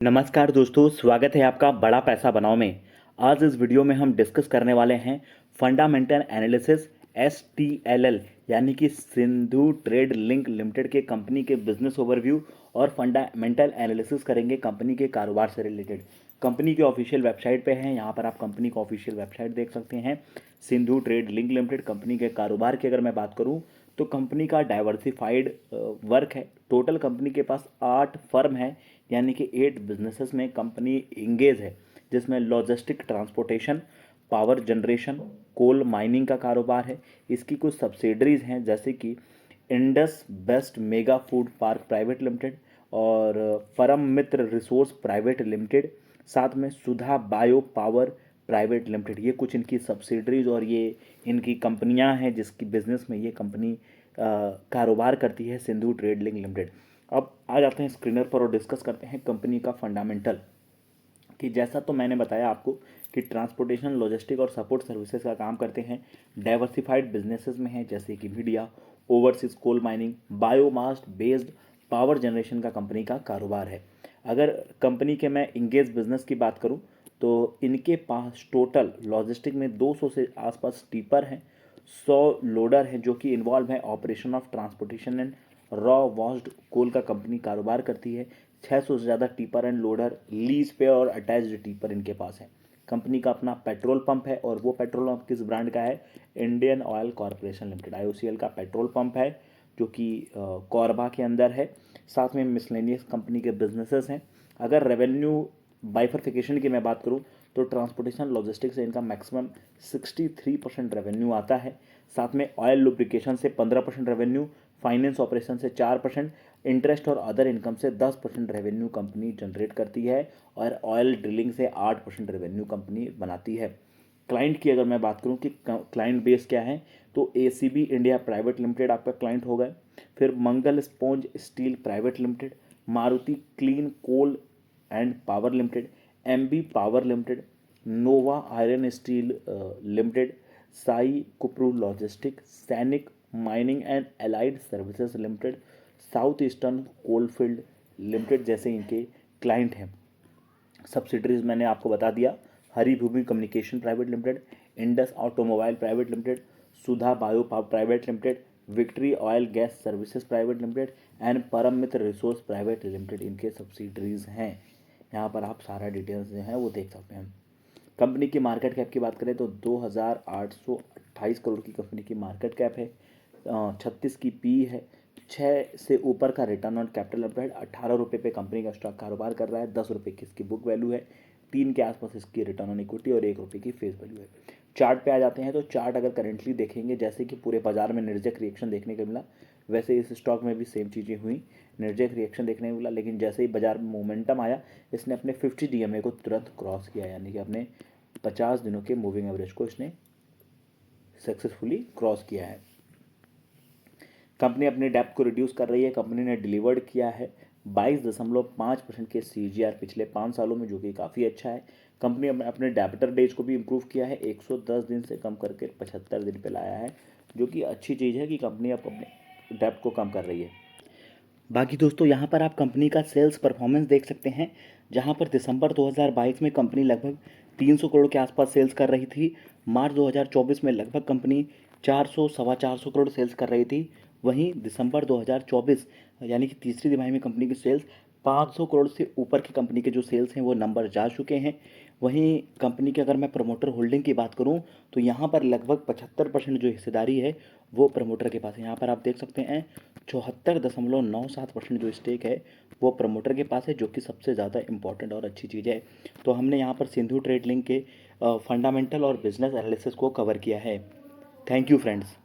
नमस्कार दोस्तों, स्वागत है आपका बड़ा पैसा बनाओ में। आज इस वीडियो में हम डिस्कस करने वाले हैं फंडामेंटल एनालिसिस STLL यानी कि सिंधु ट्रेड लिंक लिमिटेड के कंपनी के बिजनेस ओवरव्यू और फंडामेंटल एनालिसिस करेंगे कंपनी के कारोबार से रिलेटेड। कंपनी के ऑफिशियल वेबसाइट पे हैं, यहाँ पर आप कंपनी का ऑफिशियल वेबसाइट देख सकते हैं। Sindhu trade link limited company के कारोबार की अगर मैं बात करूँ तो कंपनी का डाइवर्सिफाइड वर्क है। टोटल कंपनी के पास 8 फर्म है, यानी कि 8 बिजनेसेस में कंपनी इंगेज है, जिसमें logistic, transportation, power generation, coal mining का कारोबार है। इसकी कुछ सब्सिडरीज हैं जैसे कि Indus best mega food park private limited और Param Mitra resource private limited, साथ में Sudha bio power private limited. ये कुछ इनकी सब्सिडरीज और ये इनकी कंपनियां हैं जिसकी बिजनेस में ये कंपनी कारोबार करती है, सिंधु ट्रेड लिंक लिमिटेड। अब आ जाते हैं स्क्रीनर पर और डिस्कस करते हैं कंपनी का फंडामेंटल। कि जैसा तो मैंने बताया आपको कि ट्रांसपोर्टेशन, लॉजिस्टिक और सपोर्ट सर्विसेज का काम करते हैं। डाइवर्सिफाइड बिजनेसेस में है जैसे कि media, overseas coal mining, biomass based power generation का कंपनी का कारोबार है। अगर कंपनी के मैं इंगेज बिजनेस की बात करूं तो इनके पास टोटल लॉजिस्टिक में 200 से आसपास स्टीपर हैं, 100 लोडर हैं जो कि इन्वॉल्व है operation of transportation and raw washed coal का कंपनी कारोबार करती है। 600 से ज़्यादा टीपर एंड लोडर लीज पे और अटैच्ड टीपर इनके पास है। कंपनी का अपना पेट्रोल पंप है और वो पेट्रोल पंप किस ब्रांड का है? Indian oil corporation limited IOCL का पेट्रोल पंप है जो कि कोरबा के अंदर है। साथ में मिसलेनियस कंपनी के बिजनेसेस हैं। अगर रेवेन्यू बाइफरफिकेशन की मैं बात करूं तो ट्रांसपोर्टेशन लॉजिस्टिक्स से इनका मैक्सिमम 63% रेवेन्यू आता है। साथ में ऑयल लुब्रिकेशन से 15% रेवेन्यू, फाइनेंस ऑपरेशन से 4%, इंटरेस्ट और अदर इनकम से 10% रेवेन्यू कंपनी जनरेट करती है और ऑयल ड्रिलिंग से 8% रेवेन्यू कंपनी बनाती है। क्लाइंट की अगर मैं बात करूं कि क्लाइंट बेस क्या है तो ACB इंडिया प्राइवेट लिमिटेड आपका क्लाइंट होगा। फिर Mangal sponge steel private limited, Maruti clean coal and power limited, MB power limited, Nova iron steel limited, Sai कुप्रू logistic, Sainik mining and allied services limited, south eastern coalfield limited जैसे इनके client हैं। Subsidiaries मैंने आपको बता दिया, Haribhoomi communication private limited, Indus automobile private limited, Sudha bio power private limited, victory oil gas services private limited and परम Mitra resource private limited इनके subsidiaries हैं। यहाँ पर आप सारा डिटेल्स जो है वो देख सकते हैं। कंपनी की मार्केट कैप की बात करें तो 2828 करोड़ की कंपनी की मार्केट कैप है। 36 की पी है। 6 से ऊपर का रिटर्न ऑन कैपिटल एम्प्लॉयड। 18 रुपये पे कंपनी का स्टॉक कारोबार कर रहा है। 10 रुपये की इसकी बुक वैल्यू है। 3 के आसपास इसकी रिटर्न ऑन इक्विटी और 1 रुपये की फेस वैल्यू है। चार्ट पे आ जाते हैं तो चार्ट अगर करेंटली देखेंगे, जैसे कि पूरे बाजार में निर्जक रिएक्शन देखने को मिला, वैसे इस स्टॉक में भी सेम चीज़ें हुई, निर्जक रिएक्शन देखने को मिला। लेकिन जैसे ही बाजार में मोमेंटम आया, इसने अपने 50 DMA को तुरंत क्रॉस किया, यानी कि अपने 50 दिनों के मूविंग एवरेज को इसने सक्सेसफुली क्रॉस किया है। कंपनी अपने डेप्थ को रिड्यूस कर रही है। कंपनी ने डिलीवर्ड किया है 22.5% के CAGR पिछले 5 सालों में, जो कि काफ़ी अच्छा है। कंपनी अपने डेबिटर डेज को भी इम्प्रूव किया है, 110 दिन से कम करके 75 दिन पे लाया है, जो कि अच्छी चीज़ है कि कंपनी अब अपने डेप्थ को कम कर रही है। बाकी दोस्तों यहाँ पर आप कंपनी का सेल्स परफॉर्मेंस देख सकते हैं, जहाँ पर दिसंबर 2022 में कंपनी लगभग 300 करोड़ के आसपास सेल्स कर रही थी। मार्च 2024 में लगभग कंपनी 400 सवा 400 करोड़ सेल्स कर रही थी। वहीं दिसंबर 2024 यानी कि तीसरी तिमाही में कंपनी की सेल्स 500 करोड़ से ऊपर की कंपनी के जो सेल्स हैं वो नंबर जा चुके हैं। वहीं कंपनी की अगर मैं प्रमोटर होल्डिंग की बात करूं तो यहाँ पर लगभग 75% जो हिस्सेदारी है वो प्रमोटर के पास है। यहाँ पर आप देख सकते हैं 74.97% जो स्टेक है वो प्रमोटर के पास है, जो कि सबसे ज़्यादा इंपॉर्टेंट और अच्छी चीज़ है। तो हमने यहाँ पर सिंधु ट्रेड लिंक के फंडामेंटल और बिजनेस एनालिसिस को कवर किया है। Thank you friends.